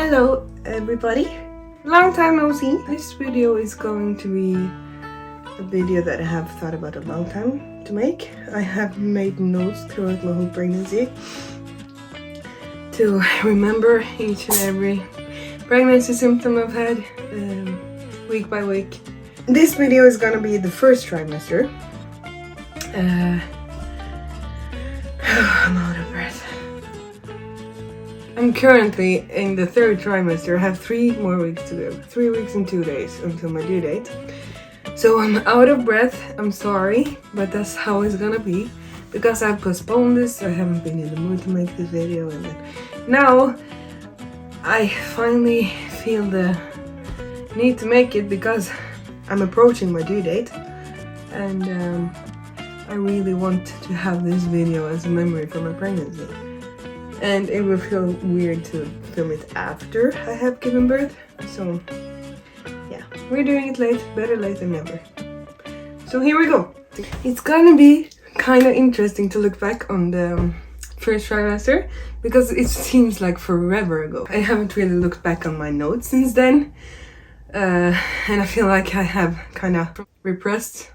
Hello everybody, long time no see. This video is going to be a video that I have thought about a long time to make. I have made notes throughout my whole pregnancy to remember each and every pregnancy symptom I've had week by week. This video is gonna be the first trimester. I'm out of breath. I'm currently in the third trimester. I have 3 more weeks to go. 3 weeks and 2 days until my due date. So I'm out of breath. I'm sorry, but that's how it's gonna be. Because I've postponed this, I haven't been in the mood to make this video, and then now I finally feel the need to make it because I'm approaching my due date, and I really want to have this video as a memory from my pregnancy. And it will feel weird to film it after I have given birth. So yeah, we're doing it late, better late than never. So here we go. It's gonna be kind of interesting to look back on the first trimester because it seems like forever ago. I haven't really looked back on my notes since then. And I feel like I have kind of repressed,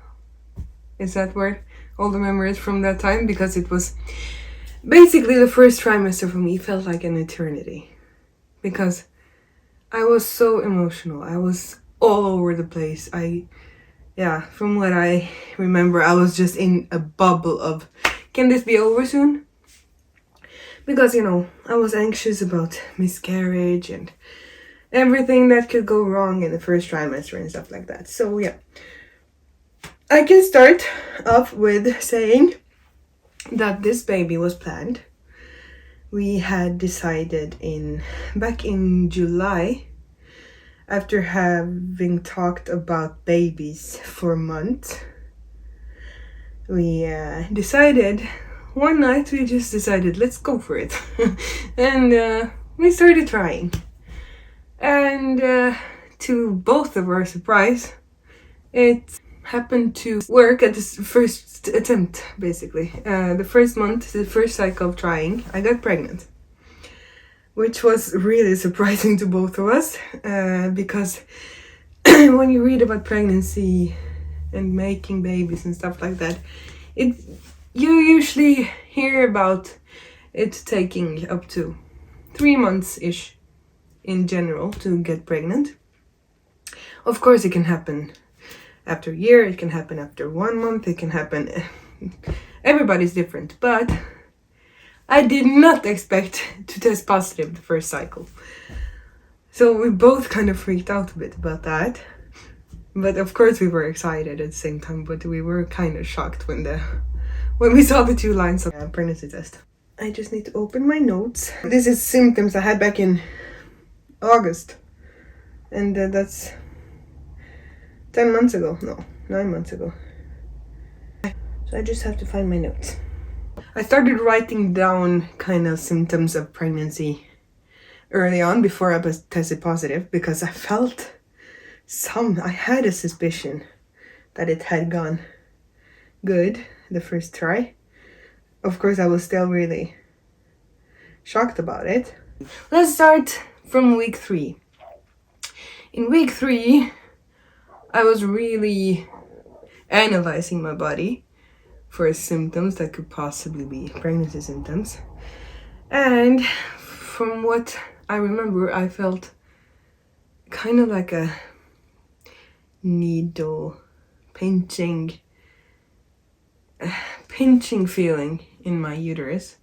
is that word? All the memories from that time, because it was basically the first trimester for me felt like an eternity. Because I was so emotional. I was all over the place. From what I remember, I was just in a bubble of, can this be over soon? Because, I was anxious about miscarriage and everything that could go wrong in the first trimester and stuff like that. So yeah, I can start off with saying that this baby was planned. We had decided back in July, after having talked about babies for a month, we decided one night, we just decided, let's go for it. And we started trying. And to both of our surprise, it happened to work at this first attempt, basically. The first month, the first cycle of trying, I got pregnant. Which was really surprising to both of us, because when you read about pregnancy and making babies and stuff like that, you usually hear about it taking up to 3 months-ish in general to get pregnant. Of course, it can happen after a year, it can happen after 1 month, it can happen, everybody's different, but I did not expect to test positive the first cycle. So we both kind of freaked out a bit about that, but of course we were excited at the same time, but we were kind of shocked when we saw the 2 lines of pregnancy test. I just need to open my notes. This is symptoms I had back in August, and that's 10 months ago, no, 9 months ago. So I just have to find my notes. I started writing down kind of symptoms of pregnancy early on before I was tested positive, because I felt I had a suspicion that it had gone good the first try. Of course, I was still really shocked about it. Let's start from week 3. In week 3, I was really analyzing my body for symptoms that could possibly be pregnancy symptoms. And from what I remember, I felt kind of like a needle pinching feeling in my uterus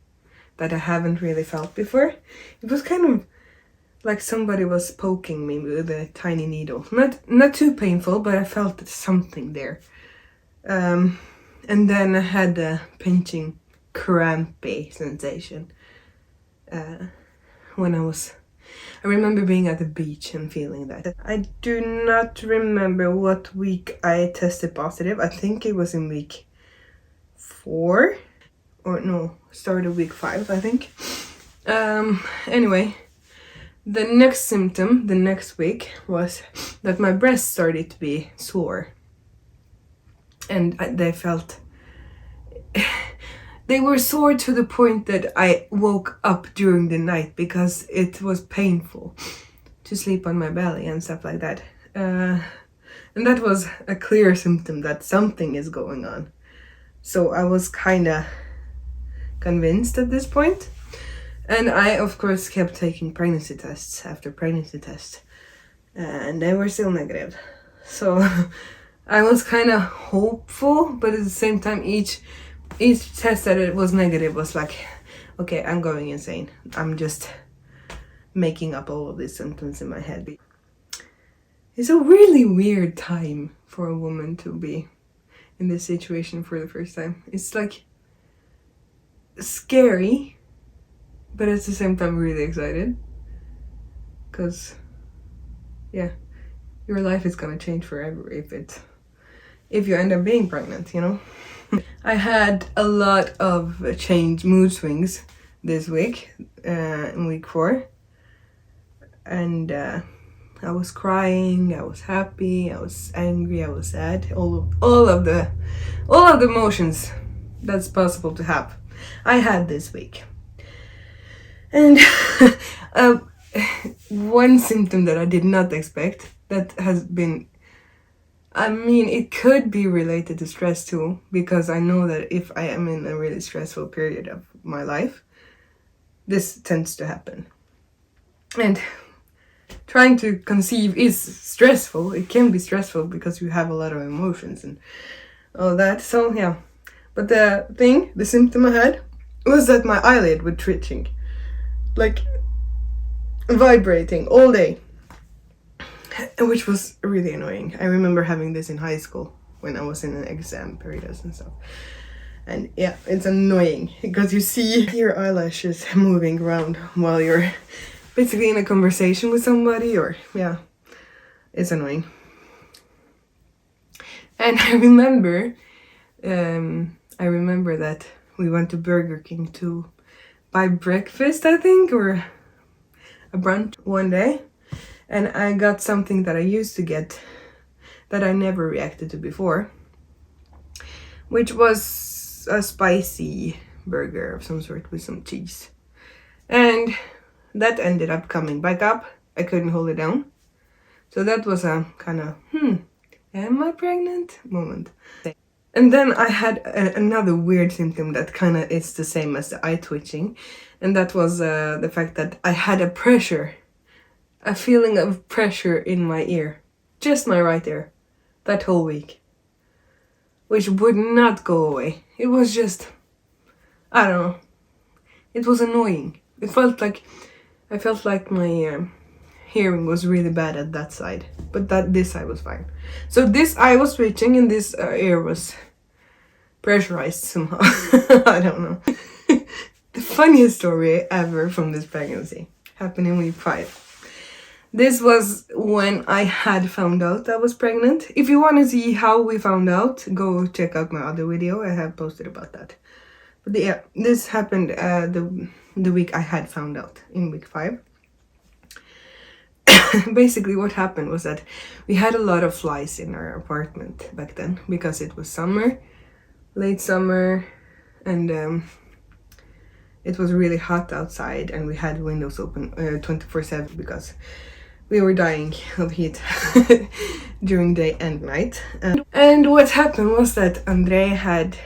that I haven't really felt before. It was kind of like somebody was poking me with a tiny needle. Not too painful, but I felt something there. And then I had a pinching, crampy sensation when I remember being at the beach and feeling that. I do not remember what week I tested positive. I think it was in week 4. Or no, start of week 5, I think. Anyway, the next symptom, the next week, was that my breasts started to be sore. And they they were sore to the point that I woke up during the night because it was painful to sleep on my belly and stuff like that. And that was a clear symptom that something is going on. So I was kind of convinced at this point. And I, of course, kept taking pregnancy tests after pregnancy tests. And they were still negative. So I was kind of hopeful, but at the same time, each test that it was negative was like, okay, I'm going insane. I'm just making up all of these symptoms in my head. It's a really weird time for a woman to be in this situation for the first time. It's like scary, but at the same time really excited. Because, yeah, your life is gonna change forever if you end up being pregnant, you know? I had a lot of mood swings this week, in week 4. And I was crying, I was happy, I was angry, I was sad, all of the emotions that's possible to have. I had this week. And one symptom that I did not expect that has been, I mean, it could be related to stress too, because I know that if I am in a really stressful period of my life, this tends to happen. And trying to conceive is stressful. It can be stressful because you have a lot of emotions and all that. So yeah. But the symptom I had was that my eyelid was twitching. Like vibrating all day. Which was really annoying. I remember having this in high school when I was in an exam periods and stuff. And yeah, it's annoying because you see your eyelashes moving around while you're basically in a conversation with somebody, or yeah, it's annoying. And I remember that we went to Burger King to buy breakfast, I think, or a brunch one day, and I got something that I used to get that I never reacted to before, which was a spicy burger of some sort with some cheese. And that ended up coming back up. I couldn't hold it down. So that was a kind of, am I pregnant moment. And then I had another weird symptom that kind of is the same as the eye twitching. And that was the fact that I had a feeling of pressure in my ear. Just my right ear. That whole week. Which would not go away. It was just, I don't know. It was annoying. I felt like my hearing was really bad at that side, but this side was fine. So this eye was twitching and this ear was pressurized somehow. I don't know. The funniest story ever from this pregnancy happened in week 5. This was when I had found out I was pregnant. If you want to see how we found out, go check out my other video. I have posted about that. But yeah, this happened the week I had found out, in week 5. Basically what happened was that we had a lot of flies in our apartment back then because it was summer, late summer, and it was really hot outside and we had windows open 24/7 because we were dying of heat during day and night. And what happened was that Andre had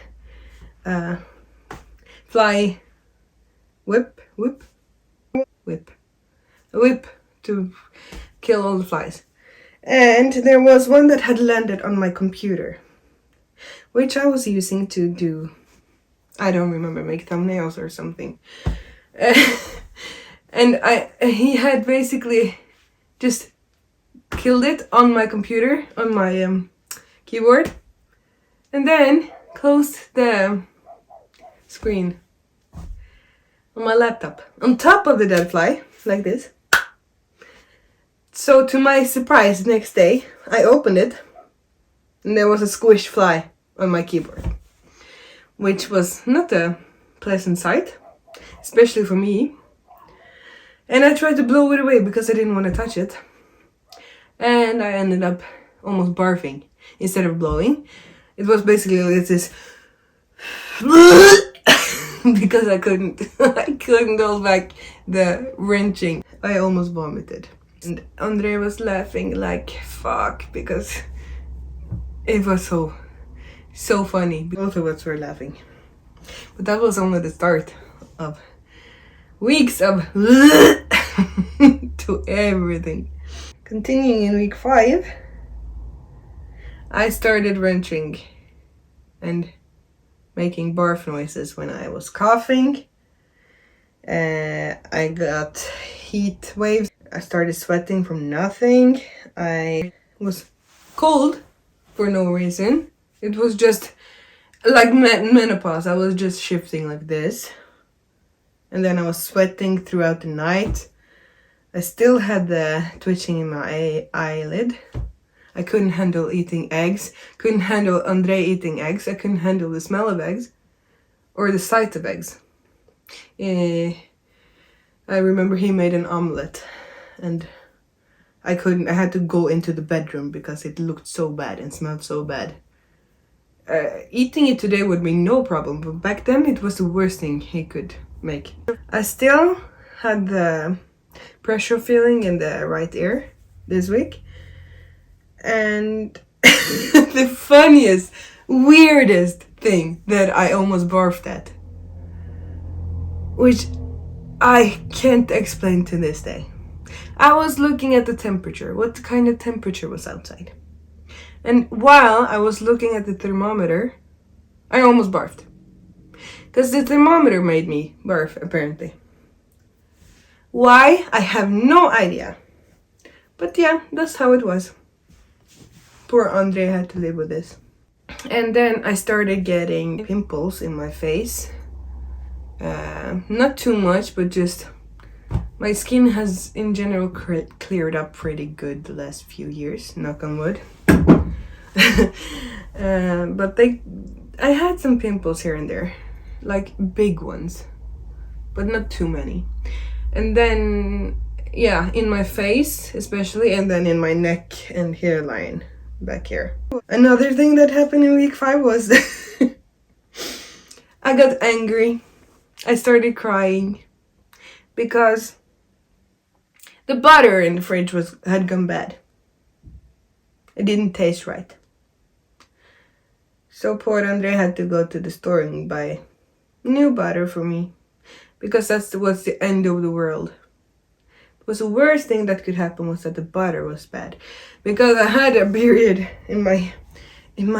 fly whip to kill all the flies. And there was one that had landed on my computer, which I was using to do, I don't remember, make thumbnails or something. And he had basically just killed it on my computer, on my keyboard, and then closed the screen on my laptop on top of the dead fly, like this. So to my surprise, next day I opened it and there was a squished fly on my keyboard, which was not a pleasant sight, especially for me. And I tried to blow it away because I didn't want to touch it, and I ended up almost barfing instead of blowing. It was basically like this because I couldn't I couldn't hold back the wrenching. I almost vomited. And Andre was laughing like fuck because it was so funny. Both of us were laughing. But that was only the start of weeks of to everything. Continuing in week 5, I started wrenching and making barf noises when I was coughing. I got heat waves. I started sweating from nothing. I was cold for no reason. It was just like menopause. I was just shifting like this. And then I was sweating throughout the night. I still had the twitching in my eyelid. I couldn't handle eating eggs. Couldn't handle Andre eating eggs. I couldn't handle the smell of eggs. Or the sight of eggs. I remember he made an omelette. And I had to go into the bedroom because it looked so bad and smelled so bad. Eating it today would be no problem. But back then it was the worst thing he could make. I still had the pressure feeling in the right ear this week. And the funniest, weirdest thing that I almost barfed at, which I can't explain to this day. I was looking at the temperature, what kind of temperature was outside. And while I was looking at the thermometer, I almost barfed. Because the thermometer made me barf, apparently. Why? I have no idea. But yeah, that's how it was. Poor Andre had to live with this. And then I started getting pimples in my face. Not too much, but just my skin has in general cleared up pretty good the last few years, knock on wood. But I had some pimples here and there, like big ones, but not too many. And then, yeah, in my face especially, and then in my neck and hairline back here. Another thing that happened in week 5 was I got angry. I started crying because the butter in the fridge had gone bad. It didn't taste right. So poor Andre had to go to the store and buy new butter for me, because that was the end of the world. It was the worst thing that could happen was that the butter was bad, because I had a period in my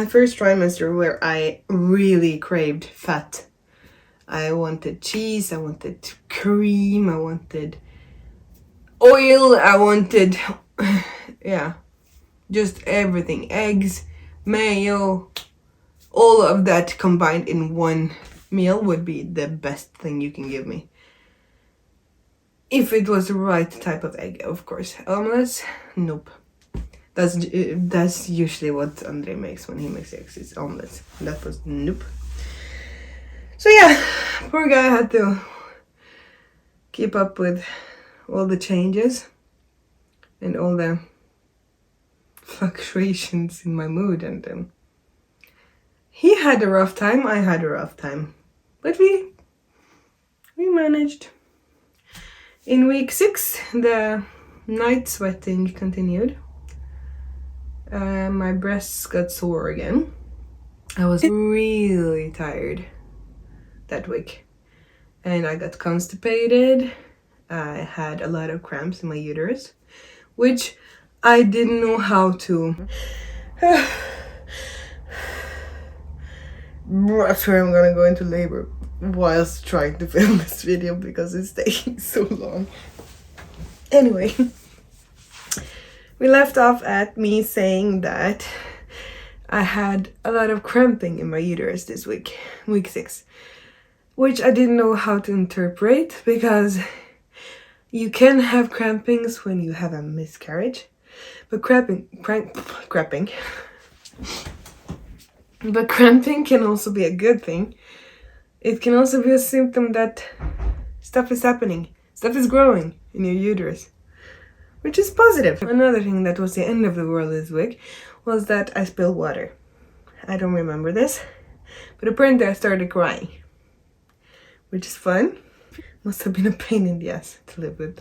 first trimester where I really craved fat. I wanted cheese, I wanted cream, I wanted oil, I wanted yeah, just everything, eggs, mayo, all of that combined in one meal would be the best thing you can give me. If it was the right type of egg, of course. Omelets, nope. That's usually what Andre makes when he makes eggs, is omelets. That was nope. So yeah, poor guy had to keep up with all the changes and all the fluctuations in my mood, and he had a rough time, I had a rough time, but we managed. In week 6, the night sweating continued. My breasts got sore again. I was really tired that week, and I got constipated. I had a lot of cramps in my uterus, which I didn't know how to. I swear I'm gonna go into labor whilst trying to film this video because it's taking so long. Anyway, we left off at me saying that I had a lot of cramping in my uterus this week, week 6, which I didn't know how to interpret, because you can have crampings when you have a miscarriage, but cramping can also be a good thing. It can also be a symptom that stuff is happening, stuff is growing in your uterus, which is positive. Another thing that was the end of the world this week was that I spilled water. I don't remember this, but apparently I started crying, which is fun. Must have been a pain in the ass to live with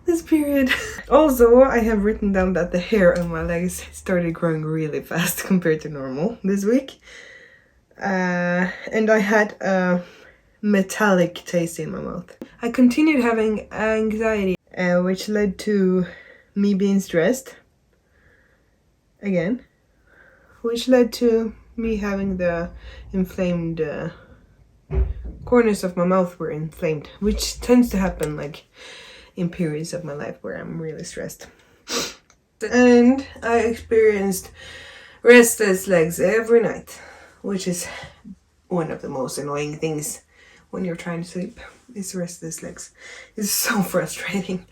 this period. Also, I have written down that the hair on my legs started growing really fast compared to normal this week. And I had a metallic taste in my mouth. I continued having anxiety, which led to me being stressed again, which led to me having the inflamed corners of my mouth were inflamed, which tends to happen like in periods of my life where I'm really stressed. And I experienced restless legs every night, which is one of the most annoying things when you're trying to sleep, is restless legs. It's so frustrating.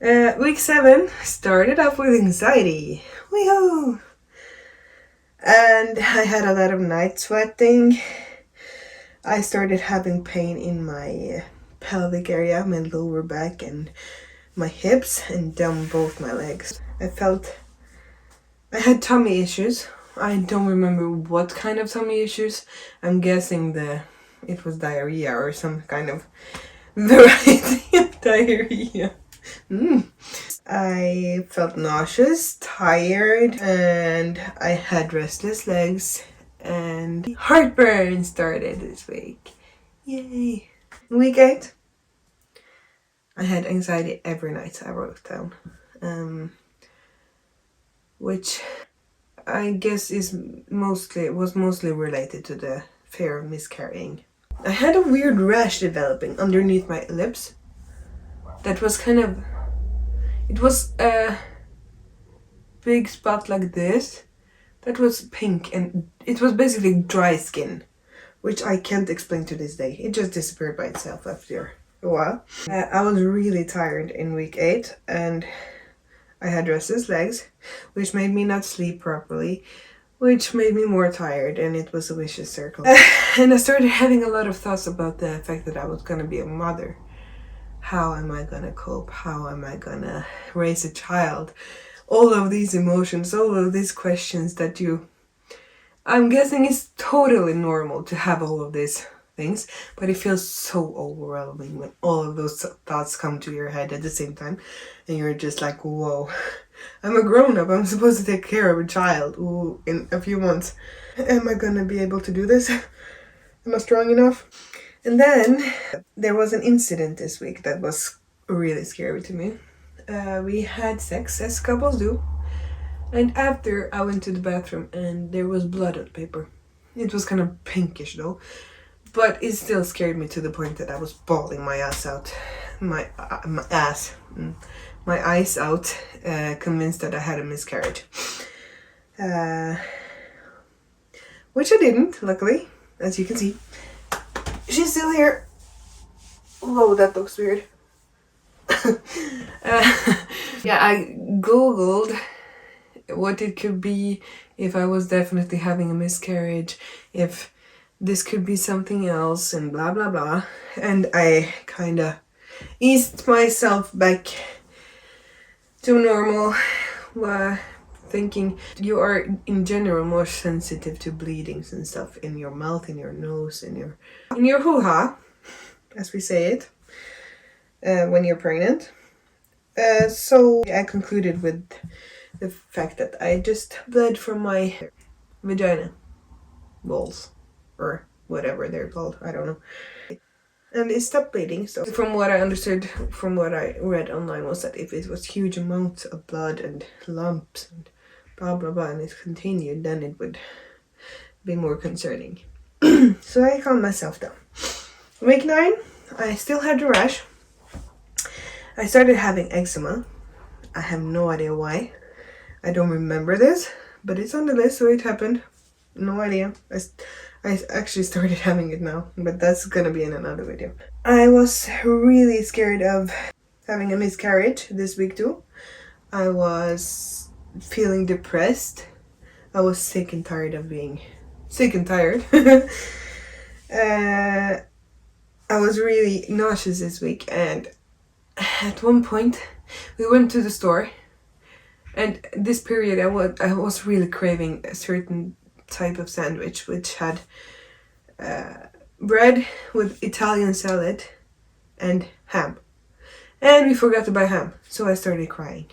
Week 7 started off with anxiety. Wee-hoo! And I had a lot of night sweating. I started having pain in my pelvic area, my lower back and my hips, and down both my legs. I had tummy issues. I don't remember what kind of tummy issues. I'm guessing it was diarrhea or some kind of variety of diarrhea. I felt nauseous, tired, and I had restless legs, and heartburn started this week. Yay! Week 8, I had anxiety every night, I wrote down. Which I guess was mostly related to the fear of miscarrying. I had a weird rash developing underneath my lips. That was it was a big spot like this. That was pink, and it was basically dry skin, which I can't explain to this day. It just disappeared by itself after a while. I was really tired in week 8, and I had restless legs, which made me not sleep properly, which made me more tired, and it was a vicious circle. And I started having a lot of thoughts about the fact that I was gonna be a mother. How am I gonna cope? How am I gonna raise a child? All of these emotions, all of these questions that I'm guessing it's totally normal to have all of these things, but it feels so overwhelming when all of those thoughts come to your head at the same time, and you're just like, whoa, I'm a grown-up, I'm supposed to take care of a child in a few months. Am I gonna be able to do this? Am I strong enough? And then there was an incident this week that was really scary to me. We had sex, as couples do, and after I went to the bathroom and there was blood on the paper. It was kind of pinkish though, but it still scared me to the point that I was bawling my ass out. My eyes out, convinced that I had a miscarriage. Which I didn't, luckily, as you can see. She's still here. Whoa, that looks weird. Yeah, I googled what it could be, if I was definitely having a miscarriage, if this could be something else, and blah blah blah. And I kinda eased myself back to normal, thinking you are in general more sensitive to bleedings and stuff in your mouth, in your nose, in your hoo-ha, as we say it, when you're pregnant. So I concluded with the fact that I just bled from my vagina walls, or whatever they're called, I don't know. And it stopped bleeding. So from what I understood, from what I read online, was that if it was huge amounts of blood and lumps and blah blah blah, and it continued, then it would be more concerning. So I calmed myself down. Week 9, I still had the rash. I started having eczema. I have no idea why. I don't remember this, but it's on the list, so it happened. No idea. I actually started having it now, but that's gonna be in another video. I was really scared of having a miscarriage this week too. I was feeling depressed. I was sick and tired of being sick and tired. I was really nauseous this week, and at one point we went to the store, and this period I was really craving a certain type of sandwich which had bread with Italian salad and ham. And we forgot to buy ham, so I started crying.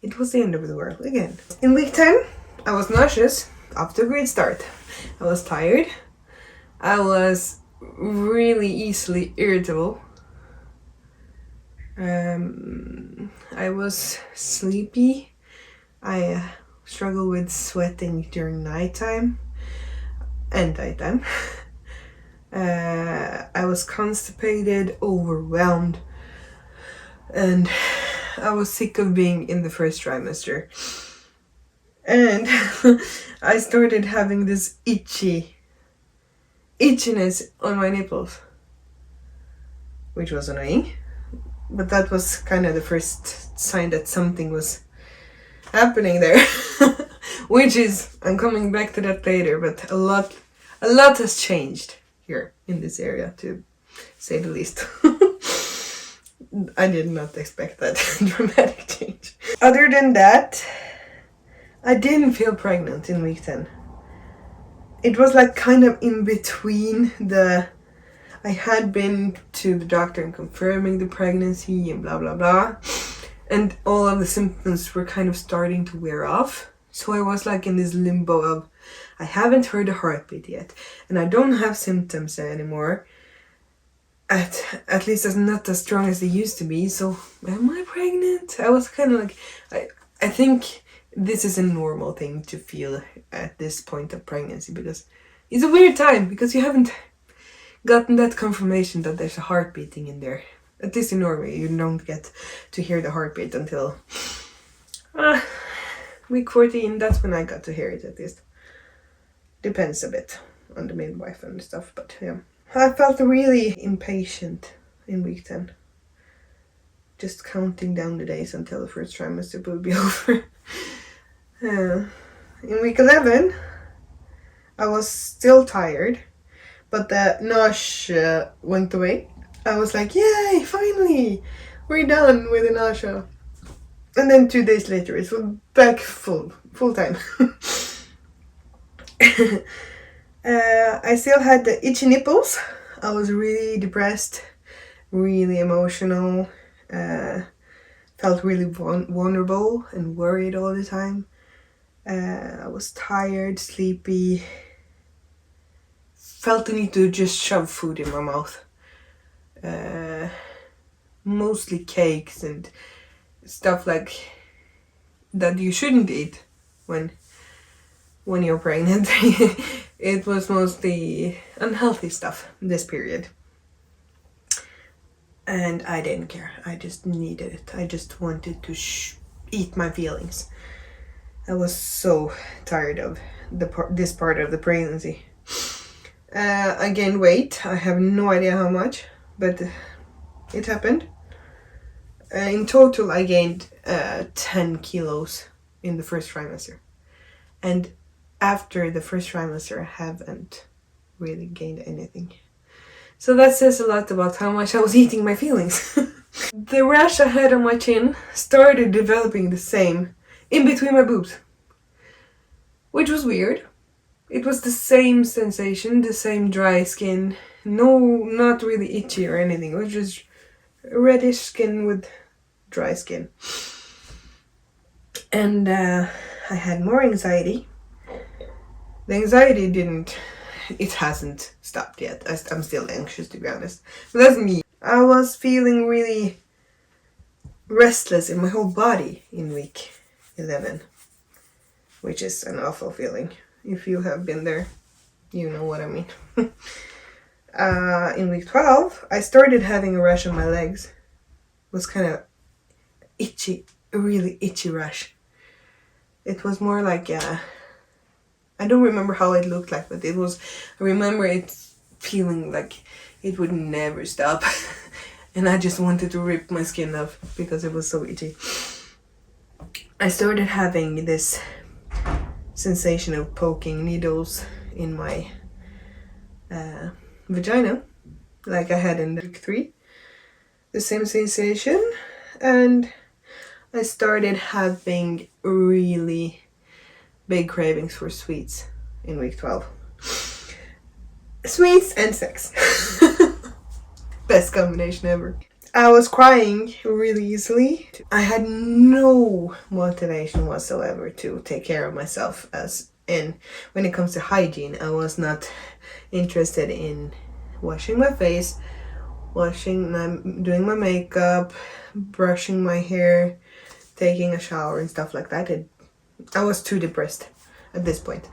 It was the end of the world again. In week 10, I was nauseous after a great start. I was tired. I was really easily irritable. I was sleepy. I struggled with sweating during nighttime and daytime. I was constipated, overwhelmed, and I was sick of being in the first trimester. And I started having this itchiness on my nipples, which was annoying. But that was kind of the first sign that something was happening there. Which is, I'm coming back to that later, but a lot has changed here in this area, to say the least. I did not expect that dramatic change. Other than that, I didn't feel pregnant in week 10. It was like kind of in between I had been to the doctor and confirming the pregnancy and blah blah blah, and all of the symptoms were kind of starting to wear off. So I was like in this limbo of, I haven't heard a heartbeat yet, and I don't have symptoms anymore. At least it's not as strong as they used to be. So am I pregnant? I was kind of like, I think this is a normal thing to feel at this point of pregnancy, because it's a weird time, because you haven't gotten that confirmation that there's a heart beating in there. At least in Norway, you don't get to hear the heartbeat until week 14. That's when I got to hear it, at least. Depends a bit on the midwife and stuff, but yeah. I felt really impatient in week 10. Just counting down the days until the first trimester will be over. In week 11, I was still tired, but the nausea went away. I was like, yay, finally, we're done with the nausea. And then 2 days later, it was back full time. I still had the itchy nipples. I was really depressed, really emotional, felt really vulnerable and worried all the time. I was tired, sleepy, felt the need to just shove food in my mouth. Mostly cakes and stuff like that you shouldn't eat when you're pregnant. It was mostly unhealthy stuff this period. And I didn't care. I just needed it. I just wanted to eat my feelings. I was so tired of this part of the pregnancy. I gained weight. I have no idea how much, but it happened. In total, I gained 10 kilos in the first trimester. And after the first trimester, I haven't really gained anything. So that says a lot about how much I was eating my feelings. The rash I had on my chin started developing the same in between my boobs, which was weird. It was the same sensation, the same dry skin. No, not really itchy or anything. It was just reddish skin with dry skin. And I had more anxiety. The anxiety it hasn't stopped yet. I'm still anxious, to be honest. But that's me. I was feeling really restless in my whole body in week 11, which is an awful feeling. If you have been there, you know what I mean. In week 12, I started having a rash on my legs. It was kind of itchy, a really itchy rash. It was more like, I don't remember how it looked like, but I remember it feeling like it would never stop. And I just wanted to rip my skin off because it was so itchy. I started having this sensation of poking needles in my vagina, like I had in week 3. The same sensation, and I started having really big cravings for sweets in week 12. Sweets and sex. Best combination ever. I was crying really easily. I had no motivation whatsoever to take care of myself, as in when it comes to hygiene. I was not interested in washing my face, doing my makeup, brushing my hair, taking a shower and stuff like that. I was too depressed at this point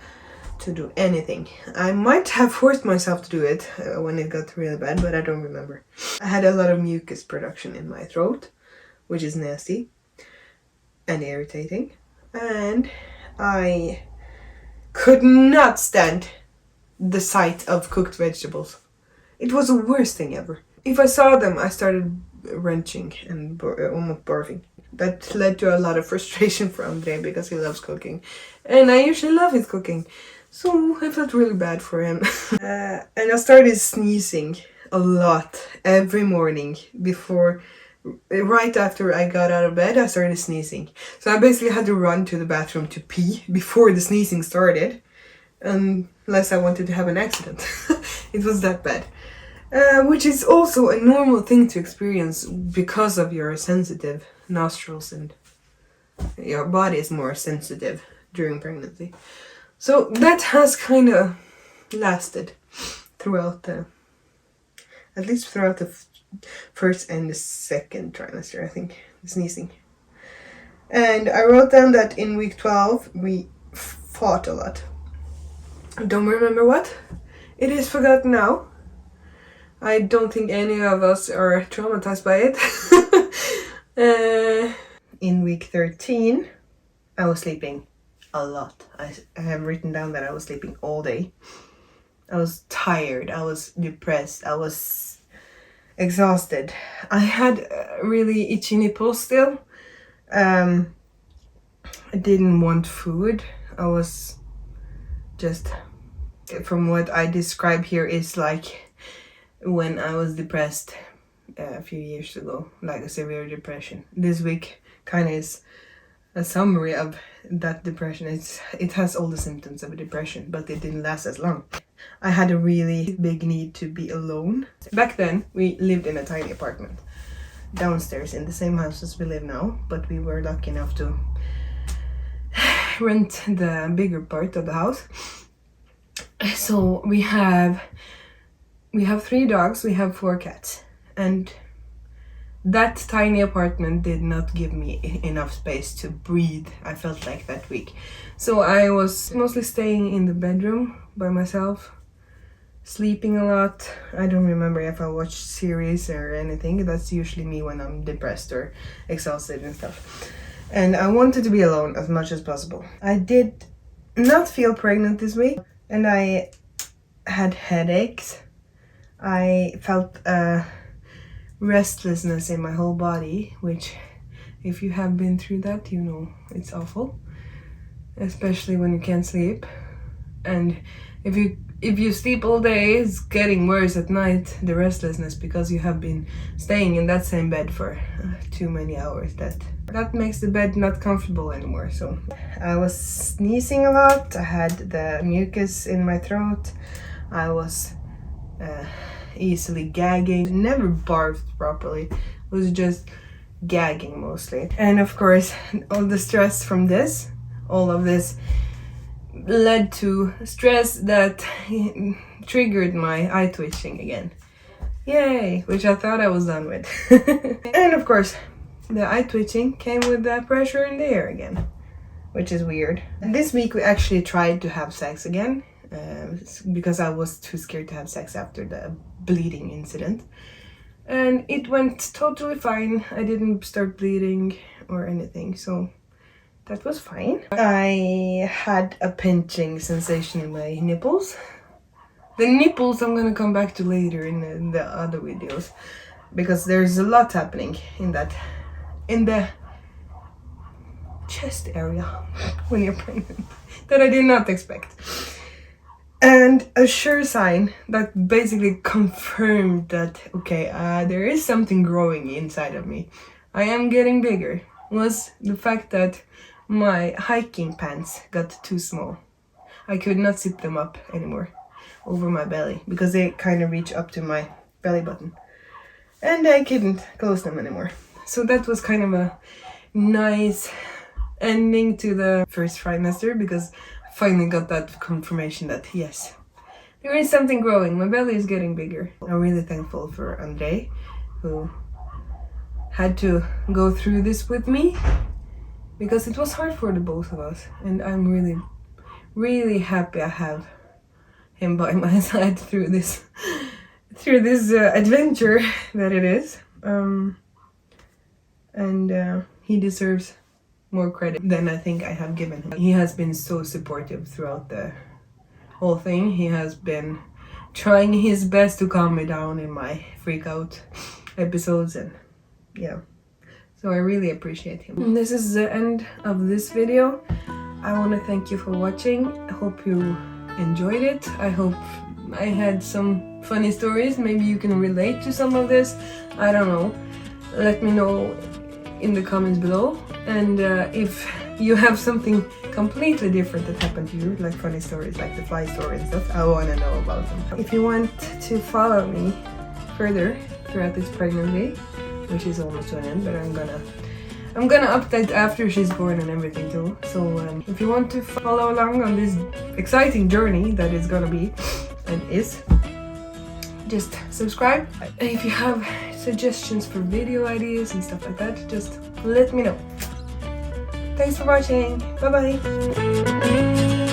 to do anything. I might have forced myself to do it when it got really bad, but I don't remember. I had a lot of mucus production in my throat, which is nasty and irritating, and I could not stand the sight of cooked vegetables. It was the worst thing ever. If I saw them, I started wrenching and almost barfing. That led to a lot of frustration for Andre because he loves cooking, and I usually love his cooking. So I felt really bad for him. And I started sneezing a lot every morning right after I got out of bed. I started sneezing. So I basically had to run to the bathroom to pee before the sneezing started, unless I wanted to have an accident. It was that bad. Which is also a normal thing to experience because of your sensitive nostrils, and your body is more sensitive during pregnancy. So that has kind of lasted throughout at least throughout the first and the second trimester, I think, sneezing. And I wrote down that in week 12 we fought a lot. I don't remember what. It is forgotten now. I don't think any of us are traumatized by it. In week 13, I was sleeping a lot. I have written down that I was sleeping all day. I was tired, I was depressed, I was exhausted. I had really itchy nipples still. I didn't want food. I was just, from what I describe here, is like when I was depressed a few years ago, like a severe depression. This week kind of is a summary of that depression. It has all the symptoms of a depression, but it didn't last as long. I had a really big need to be alone. Back then, we lived in a tiny apartment downstairs in the same house as we live now, but we were lucky enough to rent the bigger part of the house. So we have 3 dogs, we have 4 cats, and that tiny apartment did not give me enough space to breathe, I felt like, that week. So I was mostly staying in the bedroom by myself, sleeping a lot. I don't remember if I watched series or anything. That's usually me when I'm depressed or exhausted and stuff. And I wanted to be alone as much as possible. I did not feel pregnant this week, and I had headaches. I felt restlessness in my whole body, which, if you have been through that, you know it's awful, especially when you can't sleep. And if you sleep all day, it's getting worse at night, the restlessness, because you have been staying in that same bed for too many hours. That makes the bed not comfortable anymore. So I was sneezing a lot, I had the mucus in my throat, I was easily gagging, never barfed properly, it was just gagging mostly. And of course, all the stress from all of this led to stress that triggered my eye twitching again. Yay! Which I thought I was done with. And of course, the eye twitching came with the pressure in the air again, which is weird. This week we actually tried to have sex again, because I was too scared to have sex after the bleeding incident. And it went totally fine. I didn't start bleeding or anything, so that was fine. I had a pinching sensation in my nipples. The nipples I'm gonna come back to later in the other videos, because there's a lot happening in the chest area when you're pregnant that I did not expect. And a sure sign that basically confirmed that, okay, there is something growing inside of me, I am getting bigger, was the fact that my hiking pants got too small. I could not zip them up anymore, over my belly because they kind of reach up to my belly button. And I couldn't close them anymore. So that was kind of a nice ending to the first trimester because I finally got that confirmation that yes, there is something growing. My belly is getting bigger. I'm really thankful for Andre, who had to go through this with me because it was hard for the both of us. And I'm really, really happy I have him by my side through this adventure that it is. He deserves more credit than I think I have given him. He has been so supportive throughout the whole thing. He has been trying his best to calm me down in my freak out episodes, and yeah, so I really appreciate him. And this is the end of this video. I want to thank you for watching. I hope you enjoyed it. I hope I had some funny stories. Maybe you can relate to some of this. I don't know. Let me know in the comments below. And if you have something completely different that happened to you, like funny stories like the fly story and stuff, I want to know about them. If you want to follow me further throughout this pregnancy, which is almost to an end, but I'm gonna update after she's born and everything too. So if you want to follow along on this exciting journey that is gonna be and is, just subscribe. If you have suggestions for video ideas and stuff like that, just let me know. Thanks for watching. Bye bye.